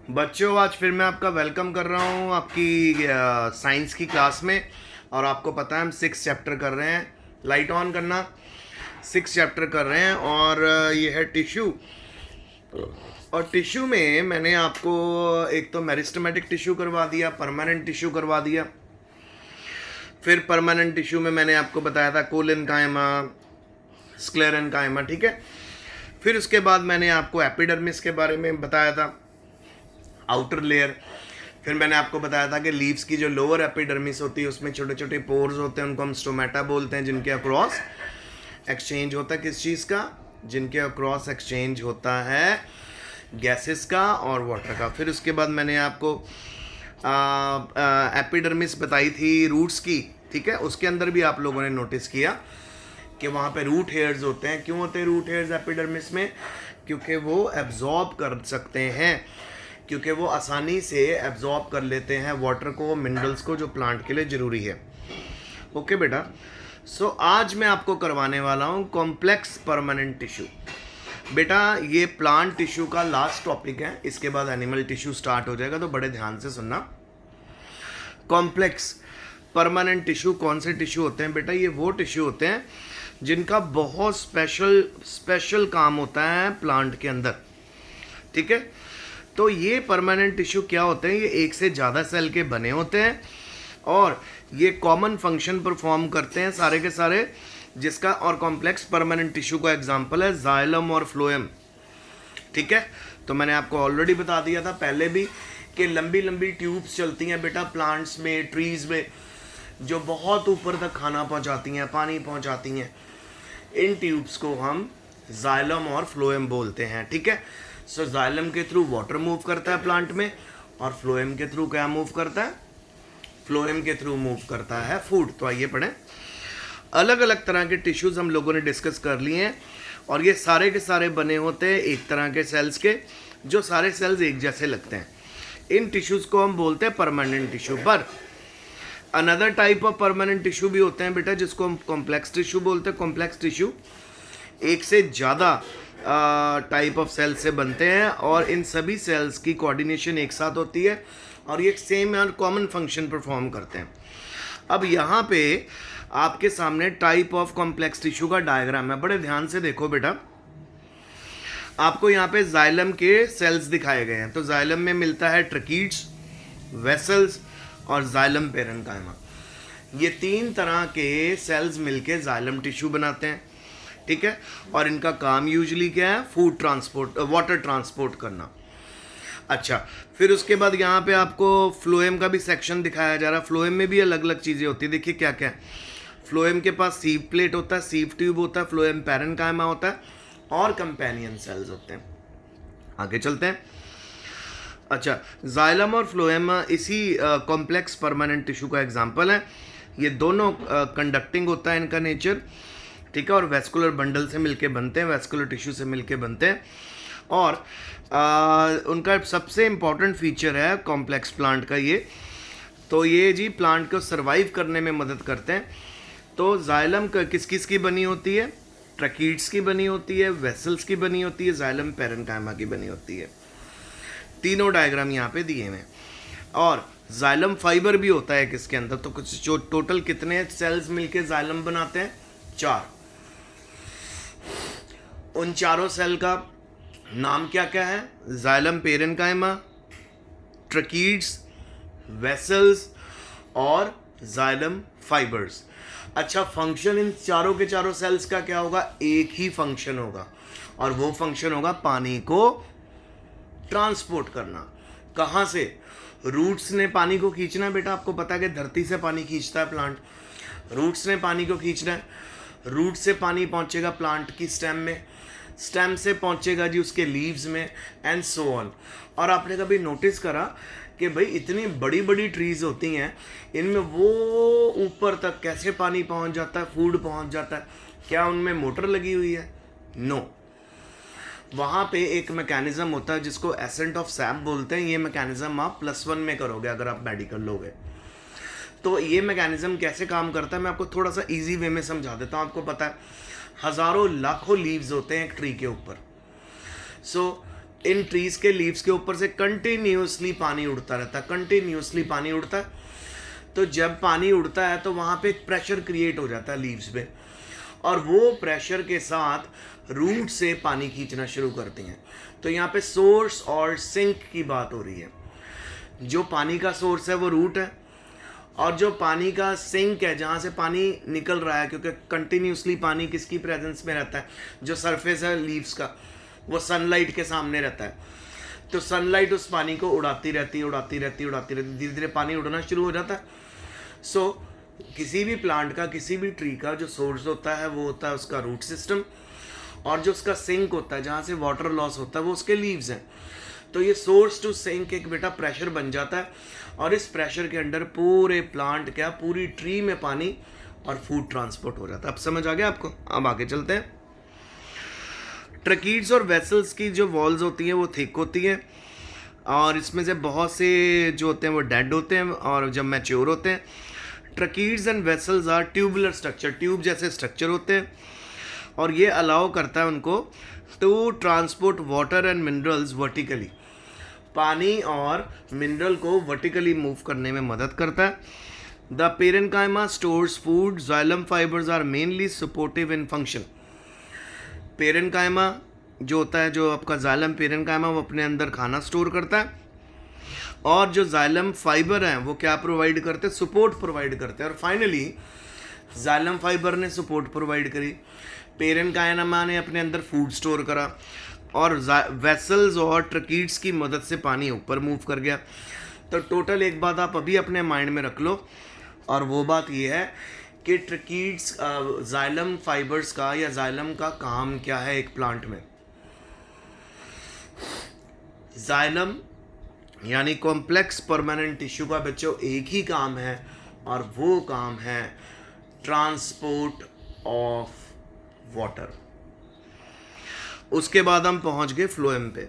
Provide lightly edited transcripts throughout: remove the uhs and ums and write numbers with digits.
बच्चों, आज फिर मैं आपका वेलकम कर रहा हूँ आपकी साइंस की क्लास में। और आपको पता है हम 6 चैप्टर कर रहे हैं। लाइट ऑन करना। 6 चैप्टर कर रहे हैं और ये है टिश्यू। और टिश्यू में मैंने आपको एक तो मेरिस्टेमेटिक टिश्यू करवा दिया, परमानेंट टिश्यू करवा दिया। फिर परमानेंट टिश्यू में मैंने आपको बताया था कोलेनकाइमा, स्क्लेरेनकाइमा, ठीक है। फिर उसके बाद मैंने आपको एपिडर्मिस के बारे में बताया था, आउटर लेयर। फिर मैंने आपको बताया था कि लीव्स की जो लोअर एपिडर्मिस होती है उसमें छोटे छोटे पोर्स होते हैं, उनको हम स्टोमेटा बोलते हैं, जिनके अक्रॉस एक्सचेंज होता है किस चीज़ का, जिनके अक्रॉस एक्सचेंज होता है गैसेस का और वाटर का। फिर उसके बाद मैंने आपको एपिडर्मिस बताई थी रूट्स की, ठीक है। उसके अंदर भी आप लोगों ने नोटिस किया कि वहाँ पे रूट हेयर्स होते हैं। क्यों होते हैं रूट हेयर्स एपिडर्मिस में? क्योंकि वो एब्जॉर्ब कर सकते हैं, क्योंकि वो आसानी से एब्जॉर्ब कर लेते हैं वाटर को, मिनरल्स को, जो प्लांट के लिए ज़रूरी है। ओके बेटा। सो आज मैं आपको करवाने वाला हूँ कॉम्प्लेक्स परमानेंट टिश्यू। बेटा ये प्लांट टिश्यू का लास्ट टॉपिक है, इसके बाद एनिमल टिश्यू स्टार्ट हो जाएगा, तो बड़े ध्यान से सुनना। कॉम्प्लेक्स परमानेंट टिश्यू कौन से टिश्यू होते हैं बेटा? ये वो टिश्यू होते हैं जिनका बहुत स्पेशल काम होता है प्लांट के अंदर, ठीक है। तो ये परमानेंट टिश्यू क्या होते हैं? ये एक से ज़्यादा सेल के बने होते हैं और ये कॉमन फंक्शन परफॉर्म करते हैं सारे के सारे, जिसका और कॉम्प्लेक्स परमानेंट टिश्यू का एग्जांपल है जाइलम और फ्लोएम, ठीक है। तो मैंने आपको ऑलरेडी बता दिया था पहले भी कि लंबी लंबी ट्यूब्स चलती हैं बेटा प्लांट्स में, ट्रीज़ में, जो बहुत ऊपर तक खाना पहुंचाती हैं, पानी पहुंचाती हैं। इन ट्यूब्स को हम जाइलम और फ्लोएम बोलते हैं, ठीक है। सो जाइलम के थ्रू वाटर मूव करता है प्लांट में, और फ्लोएम के थ्रू क्या मूव करता है? फ्लोएम के थ्रू मूव करता है फूड। तो आइए पढ़ें। अलग अलग तरह के टिश्यूज़ हम लोगों ने डिस्कस कर लिए हैं, और ये सारे के सारे बने होते हैं एक तरह के सेल्स के, जो सारे सेल्स एक जैसे लगते हैं। इन टिश्यूज़ को हम बोलते हैं परमानेंट टिश्यू। पर another type of permanent tissue भी होते हैं बेटा, जिसको हम कॉम्प्लेक्स टिश्यू बोलते हैं। कॉम्प्लेक्स टिश्यू एक से ज़्यादा टाइप ऑफ सेल से बनते हैं, और इन सभी सेल्स की कोऑर्डिनेशन एक साथ होती है और ये सेम और कॉमन फंक्शन परफॉर्म करते हैं। अब यहाँ पे आपके सामने टाइप ऑफ कॉम्प्लेक्स टिश्यू का डायग्राम है, बड़े ध्यान से देखो बेटा। आपको यहाँ पे जाइलम के सेल्स दिखाए गए हैं। तो जाइलम में मिलता है ट्रकीड्स, वेसल्स और जाइलम पेरेन्काइमा। ये 3 तरह के सेल्स मिलके जाइलम टिश्यू बनाते हैं, ठीक है। और इनका काम यूजुअली क्या है? फूड ट्रांसपोर्ट, वाटर ट्रांसपोर्ट करना। अच्छा, फिर उसके बाद यहाँ पे आपको फ्लोएम का भी सेक्शन दिखाया जा रहा है। फ्लोएम में भी अलग अलग चीज़ें होती है, देखिए क्या क्या है। फ्लोएम के पास सीव प्लेट होता है, सीव ट्यूब होता है, फ्लोएम पेरेन्काइमा होता है, और कंपेनियन सेल्स होते हैं। आगे चलते हैं। अच्छा, जाइलम और फ्लोएम इसी कॉम्प्लेक्स परमानेंट टिश्यू का एग्जाम्पल है। ये दोनों कंडक्टिंग होता है इनका नेचर, ठीक है, और वेस्कुलर बंडल से मिलके बनते हैं, वेस्कुलर टिश्यू से मिलके बनते हैं। और उनका सबसे इम्पॉर्टेंट फीचर है कॉम्प्लेक्स प्लांट का ये, तो ये जी प्लांट को सरवाइव करने में मदद करते हैं। तो जाइलम किस किस की बनी होती है? ट्रकीड्स की बनी होती है, वेसल्स की बनी होती है, जाइलम पेरेन्काइमा की बनी होती है। तीनों डायग्राम यहाँ पे दिए हुए हैं। और जाइलम फाइबर भी होता है किसके अंदर? तो कुछ जो टोटल कितने सेल्स मिलके जाइलम बनाते हैं? 4। उन चारों सेल का नाम क्या क्या है? जाइलम पेरेन्काइमा, ट्रकीड्स, वेसल्स और जाइलम फाइबर्स। अच्छा, फंक्शन इन चारों के चारों सेल्स का क्या होगा? एक ही फंक्शन होगा, और वो फंक्शन होगा पानी को ट्रांसपोर्ट करना। कहाँ से? रूट्स ने पानी को खींचना है बेटा। आपको पता है कि धरती से पानी खींचता है प्लांट, रूट्स ने पानी को खींचना है। रूट से पानी पहुँचेगा प्लांट की स्टेम में, स्टेम से पहुँचेगा जी उसके लीव्स में, एंड सो ऑन। और आपने कभी नोटिस करा कि भाई इतनी बड़ी बड़ी ट्रीज़ होती हैं, इनमें वो ऊपर तक कैसे पानी पहुँच जाता है, फूड पहुँच जाता है? क्या उनमें मोटर लगी हुई है? नो। वहाँ पे एक मैकेनिज़्म होता है जिसको एसेंट ऑफ सैप बोलते हैं। ये मैकेनिज़्म आप +1 में करोगे अगर आप मेडिकल लोगे। तो ये मैकेनिज़्म कैसे काम करता है मैं आपको थोड़ा सा इजी वे में समझा देता हूँ। आपको पता है हज़ारों लाखों लीव्स होते हैं एक ट्री के ऊपर। सो इन ट्रीज के लीव्स के ऊपर से कंटिन्यूसली पानी उड़ता रहता है, कंटिन्यूसली पानी उड़ता है। तो जब पानी उड़ता है तो वहाँ पे एक प्रेशर क्रिएट हो जाता है लीव्स पे, और वो प्रेशर के साथ रूट से पानी खींचना शुरू करती हैं। तो यहाँ पे सोर्स और सिंक की बात हो रही है। जो पानी का सोर्स है वो रूट है, और जो पानी का सिंक है जहाँ से पानी निकल रहा है, क्योंकि कंटिन्यूसली पानी किसकी प्रेजेंस में रहता है, जो सरफेस है लीव्स का वो सनलाइट के सामने रहता है। तो सनलाइट उस पानी को उड़ाती रहती है, उड़ाती रहती है, उड़ाती रहती है, धीरे धीरे पानी उड़ना शुरू हो जाता है। सो किसी भी प्लांट का, किसी भी ट्री का जो सोर्स होता है वो होता है उसका रूट सिस्टम, और जो उसका सिंक होता है जहाँ से वाटर लॉस होता है वो उसके लीव्स हैं। तो ये सोर्स टू सिंक एक बेटा प्रेशर बन जाता है, और इस प्रेशर के अंडर पूरे प्लांट क्या, पूरी ट्री में पानी और फूड ट्रांसपोर्ट हो जाता है। अब समझ आ गया आपको? अब आगे चलते हैं। ट्रकीड्स और वेसल्स की जो वॉल्स होती हैं वो थिक होती हैं, और इसमें से बहुत से जो होते हैं वो डेड होते हैं और जब मैच्योर होते हैं। Tracheids and vessels are tubular structure, tube जैसे स्ट्रक्चर होते हैं, और ये अलाउ करता है उनको to transport water and minerals vertically, पानी और मिनरल को वर्टिकली मूव करने में मदद करता है। The parenchyma stores food, xylem fibres are mainly supportive in function. Parenchyma जो होता है, जो आपका जाइलम पेरेन्काइमा, वो अपने अंदर खाना स्टोर करता है, और जो जाइलम फाइबर हैं वो क्या प्रोवाइड करते हैं, सपोर्ट प्रोवाइड करते हैं। और फाइनली जाइलम फाइबर ने सपोर्ट प्रोवाइड करी, पेरेन्काइमा ने अपने अंदर फूड स्टोर करा, और वेसल्स और ट्रकीड्स की मदद से पानी ऊपर मूव कर गया। तो टोटल एक बात आप अभी अपने माइंड में रख लो, और वो बात ये है कि ट्रकीड्स, जाइलम फाइबर्स का या जाइलम का काम क्या है एक प्लांट में। जाइलम यानी कॉम्प्लेक्स परमानेंट टिश्यू का बच्चों एक ही काम है, और वो काम है ट्रांसपोर्ट ऑफ वाटर। उसके बाद हम पहुंच गए फ्लोएम पे।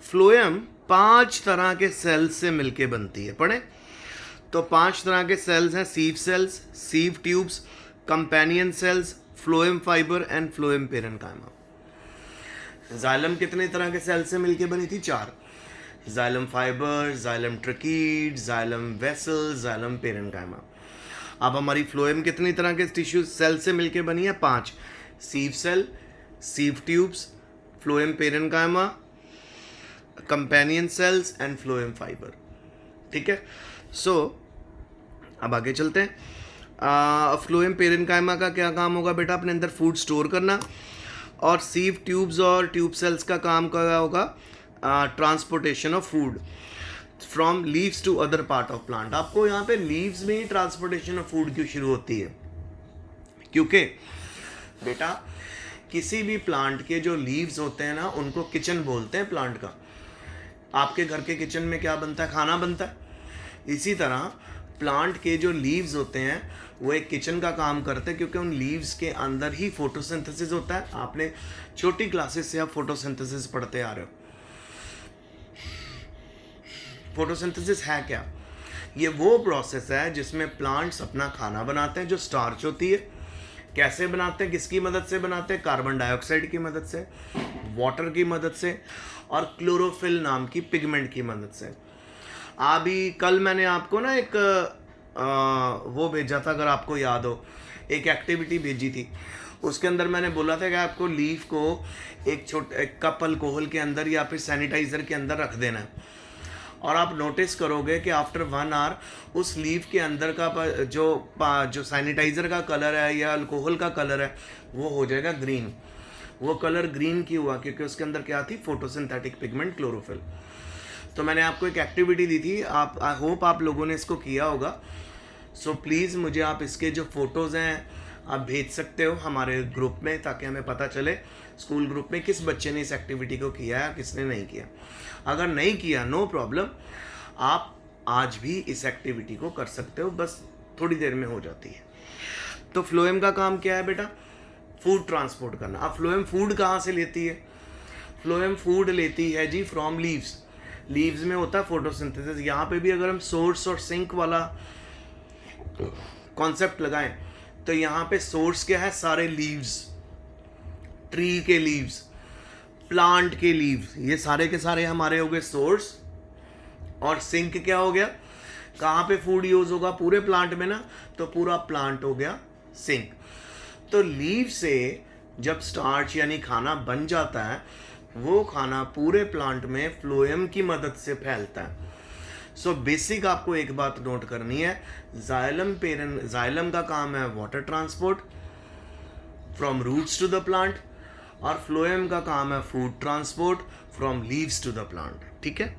फ्लोएम 5 तरह के सेल्स से मिलके बनती है, पढ़े तो 5 तरह के सेल्स हैं, sieve cells, sieve tubes, companion cells, phloem fibre and phloem parenchyma. Xylem कितने तरह के सेल से मिलके बनी थी? 4। Xylem fibre, xylem tracheid, xylem vessel, xylem parenchyma. अब हमारी फ्लोएम कितनी तरह के टिश्यू सेल से मिलके बनी है? 5। Sieve cell, sieve tubes, phloem parenchyma, companion cells and phloem fibre. ठीक है, सो अब आगे चलते हैं। फ्लोएम पेरेन्काइमा का क्या काम होगा बेटा? अपने अंदर फूड स्टोर करना। और सीव ट्यूब्स और ट्यूब सेल्स का काम क्या होगा? Transportation of food from leaves to other part of plant. आपको यहाँ पे लीव्स में ही ट्रांसपोर्टेशन ऑफ फूड क्यों शुरू होती है? क्योंकि बेटा किसी भी प्लांट के जो लीव्स होते हैं ना, उनको किचन बोलते हैं प्लांट का। आपके घर के किचन में क्या बनता है? खाना बनता है। इसी तरह प्लांट के जो लीव्स होते हैं वो एक किचन का काम करते हैं, क्योंकि उन लीव्स के अंदर ही फोटोसिंथेसिस होता है। आपने छोटी क्लासेस से आप फोटोसिंथेसिस पढ़ते आ रहे हो। फोटोसिंथेसिस है क्या? ये वो प्रोसेस है जिसमें प्लांट्स अपना खाना बनाते हैं, जो स्टार्च होती है। कैसे बनाते हैं? किसकी मदद से बनाते हैं? कार्बन डाइऑक्साइड की मदद से, वाटर की मदद से, और क्लोरोफिल नाम की पिगमेंट की मदद से। अभी कल मैंने आपको ना एक वो भेजा था, अगर आपको याद हो, एक एक्टिविटी भेजी थी। उसके अंदर मैंने बोला था कि आपको लीफ को एक कप अल्कोहल के अंदर या फिर सैनिटाइज़र के अंदर रख देना है, और आप नोटिस करोगे कि आफ्टर 1 आवर उस लीफ के अंदर का जो सैनिटाइज़र का कलर है या अल्कोहल का कलर है वो हो जाएगा ग्रीन। वो कलर ग्रीन क्यों हुआ? क्योंकि उसके अंदर क्या थी? Photosynthetic pigment, chlorophyll. तो मैंने आपको एक एक्टिविटी दी थी, आप आई होप आप लोगों ने इसको किया होगा। सो प्लीज़ मुझे आप इसके जो फ़ोटोज़ हैं आप भेज सकते हो हमारे ग्रुप में, ताकि हमें पता चले स्कूल ग्रुप में किस बच्चे ने इस एक्टिविटी को किया है, किसने नहीं किया। अगर नहीं किया नो प्रॉब्लम, आप आज भी इस एक्टिविटी को कर सकते हो, बस थोड़ी देर में हो जाती है। तो फ्लोएम का काम क्या है बेटा? फूड ट्रांसपोर्ट करना। अब फ्लोएम फूड कहाँ से लेती है? फ्लोएम फूड लेती है जी फ्रॉम लीव्स। लीव्स में होता है फोटोसिंथेसिस। यहाँ पे भी अगर हम सोर्स और सिंक वाला कॉन्सेप्ट लगाएं तो यहाँ पे सोर्स क्या है? सारे लीव्स, ट्री के लीव्स। प्लांट के लीव्स, ये सारे के सारे हमारे हो गए सोर्स। और सिंक क्या हो गया, कहाँ पे फूड यूज होगा, पूरे प्लांट में ना, तो पूरा प्लांट हो गया सिंक। तो लीव से जब स्टार्च यानी खाना बन जाता है, वो खाना पूरे प्लांट में फ्लोएम की मदद से फैलता है। सो बेसिक आपको एक बात नोट करनी है, जाइलम का काम है water transport from roots to the plant, और फ्लोएम का काम है food transport from leaves to the plant. ठीक है,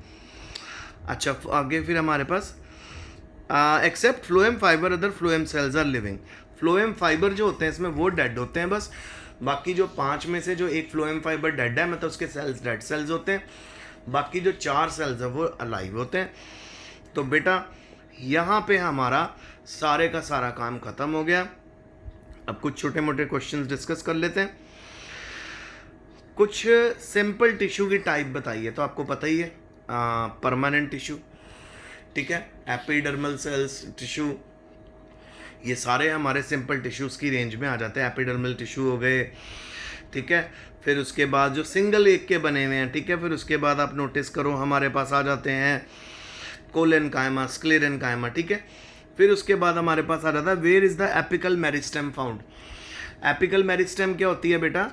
अच्छा आगे फिर हमारे पास except phloem fibre other phloem cells are living. Phloem fibre जो होते हैं इसमें वो डेड होते हैं बस, बाकी जो 5 में से जो एक फ्लोएम फाइबर डेड है, मतलब उसके सेल्स डेड सेल्स होते हैं, बाकी जो 4 सेल्स है वो अलाइव होते हैं। तो बेटा यहाँ पे हमारा सारे का सारा काम खत्म हो गया। अब कुछ छोटे मोटे क्वेश्चंस डिस्कस कर लेते हैं। कुछ सिंपल टिश्यू की टाइप बताइए, तो आपको पता ही है परमानेंट टिश्यू, ठीक है, एपिडर्मल सेल्स टिश्यू, ये सारे हमारे सिंपल टिश्यूज़ की रेंज में आ जाते हैं। एपिडर्मल टिश्यू हो गए, ठीक है, फिर उसके बाद जो सिंगल एक के बने हुए हैं, ठीक है, फिर उसके बाद आप नोटिस करो हमारे पास आ जाते हैं कोलेनकाइमा, स्क्लेरेनकाइमा, ठीक है, फिर उसके बाद हमारे पास आ जाता है where is the apical meristem found. Apical meristem क्या होती है बेटा,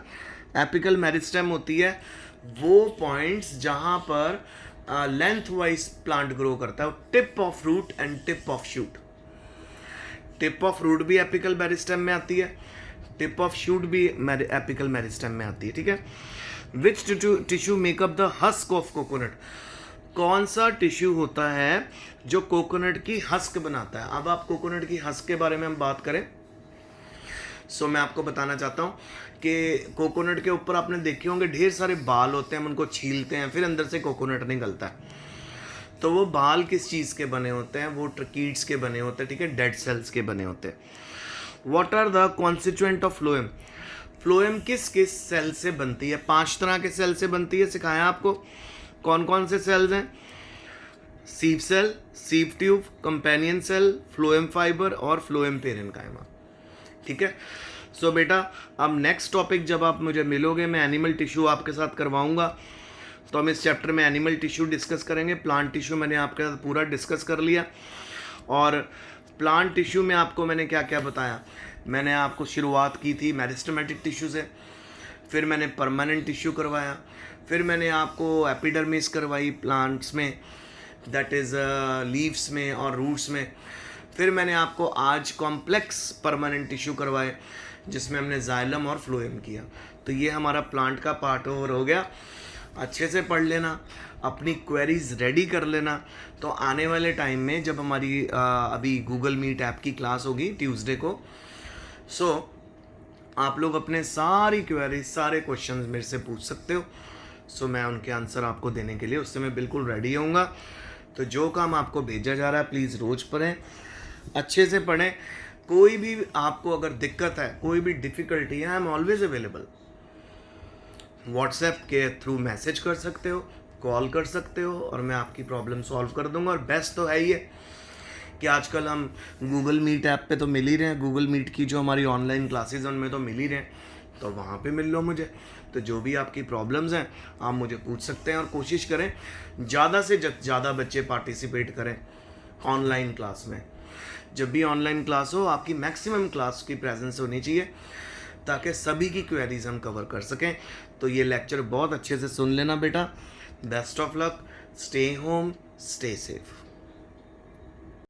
एपिकल मेरिस्टेम होती है वो पॉइंट्स जहाँ पर लेंथ वाइज प्लांट ग्रो करता है, tip of root and tip of shoot. Tip of root भी एपिकल मेरिस्टेम में आती है, टिप ऑफ शूट भी एपिकल मेरिस्टेम में आती है, ठीक है। Which tissue make up the husk of coconut, कौन सा टिश्यू होता है जो कोकोनट की हस्क बनाता है। अब आप कोकोनट की हस्क के बारे में हम बात करें, मैं आपको बताना चाहता हूँ कि कोकोनट के ऊपर आपने देखे होंगे ढेर सारे बाल होते हैं, हम उनको छीलते हैं, फिर अंदर से कोकोनट निकलता है। तो वो बाल किस चीज़ के बने होते हैं, वो ट्रकीड्स के बने होते हैं, ठीक है, डेड सेल्स के बने होते हैं। What are the constituent of phloem, phloem किस किस सेल से बनती है, 5 तरह के सेल से बनती है, सिखाया आपको। कौन कौन से सेल्स हैं, sieve cell, sieve tube, companion cell, phloem fibre और फ्लोएम पेरेन्काइमा, ठीक है। बेटा अब नेक्स्ट टॉपिक जब आप मुझे मिलोगे, मैं एनिमल टिश्यू आपके साथ करवाऊंगा, तो हम इस चैप्टर में एनिमल टिश्यू डिस्कस करेंगे। प्लांट टिश्यू मैंने आपके साथ पूरा डिस्कस कर लिया, और प्लांट टिश्यू में आपको मैंने क्या क्या बताया, मैंने आपको शुरुआत की थी मेरिस्टेमेटिक टिश्यू से, फिर मैंने परमानेंट टिश्यू करवाया, फिर मैंने आपको एपिडर्मिस करवाई प्लांट्स में, दैट इज़ लीव्स में और रूट्स में, फिर मैंने आपको आज कॉम्प्लेक्स परमानेंट टिश्यू करवाए जिसमें हमने जाइलम और फ्लोएम किया। तो ये हमारा प्लांट का पार्ट ओवर हो गया। अच्छे से पढ़ लेना, अपनी क्वेरीज रेडी कर लेना, तो आने वाले टाइम में जब हमारी अभी गूगल मीट ऐप की क्लास होगी ट्यूसडे को, आप लोग अपने सारी क्वेरीज, सारे क्वेश्चंस मेरे से पूछ सकते हो। मैं उनके आंसर आपको देने के लिए उससे मैं बिल्कुल रेडी होऊंगा। तो जो काम आपको भेजा जा रहा है प्लीज़ रोज़ पढ़ें, अच्छे से पढ़ें। कोई भी आपको अगर दिक्कत है, कोई भी डिफ़िकल्टी है, I am always available. WhatsApp के थ्रू मैसेज कर सकते हो, कॉल कर सकते हो, और मैं आपकी प्रॉब्लम सॉल्व कर दूंगा। और बेस्ट तो है ही है कि आजकल हम गूगल मीट ऐप पे तो मिल ही रहे हैं, गूगल मीट की जो हमारी ऑनलाइन क्लासेस हैं उनमें तो मिल ही रहे हैं, तो वहाँ पे मिल लो मुझे। तो जो भी आपकी प्रॉब्लम्स हैं आप मुझे पूछ सकते हैं, और कोशिश करें ज़्यादा से ज़्यादा बच्चे पार्टिसिपेट करें ऑनलाइन क्लास में। जब भी ऑनलाइन क्लास हो, आपकी मैक्सिमम क्लास की प्रेजेंस होनी चाहिए, ताकि सभी की क्वेरीज हम कवर कर सकें। तो ये लेक्चर बहुत अच्छे से सुन लेना बेटा। Best of luck, stay home, stay safe.